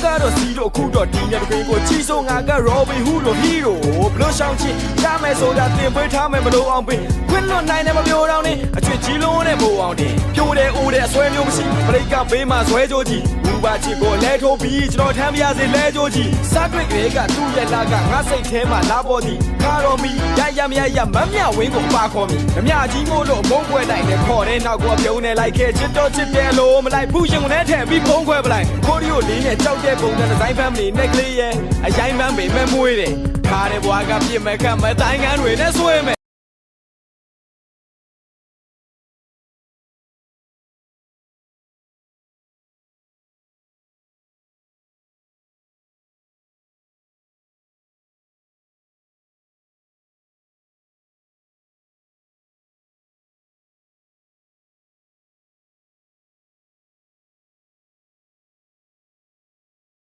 ကတော့စီတော့ခုတော့ဒီညတကယ်ကိုချီဆိုငါက Robin Hood လို့ hero ဘလို့ရှောင်းချင်ရမယ်ဆိုတာတင်ပေးထားမယ်မလို့အောင်ပင်ခွင့်လွတ်နိုင်တယ်မပြောတော့နဲ့အချွေကြီးလုံးနဲ့ပို့အောင်တင်ပြိုးတယ်အိုးတယ်အဆွဲမျိုးမရှိပရိတ်ကဘေးမှာဇွဲကြိုးကြီးဘူပါချစ်ကိုလဲထိုးပြီးကျွန်တော်ထမ်းပြစေလဲကြိုးကြီးစားတွေ့ကလေးကသူ့ရဲ့လာကငါစိတ်ထဲမှာလာပေါ်သည်ခါတော်မီရမမြဝင်းကိုပါခေါ်မီမမြကြီးမို့လို့မုန်းခွဲတိုင်းနဲ့ခေါ်တဲ့နောက်ကိုပြုံးနေလိုက်ခဲ့ချစ်တော့ချစ်တယ်လို့မလိုက်ဘူးရှင်နဲ့ထဲပြီးဖုံးခွဲပလိုက်ခိုးရီကိုလေးနဲ့ကြောက်တဲ့ပုံစံဒီဇိုင်းဖမ်းမီနဲ့ကလေးရဲ့အရိုင်းပန်းပေမဲ့မွေးတယ်ခါတဲ့ဘွားကပြစ်မဲ့ခတ်မဲ့တိုင်းကန်းတွေနဲ့ဆွဲမဲ့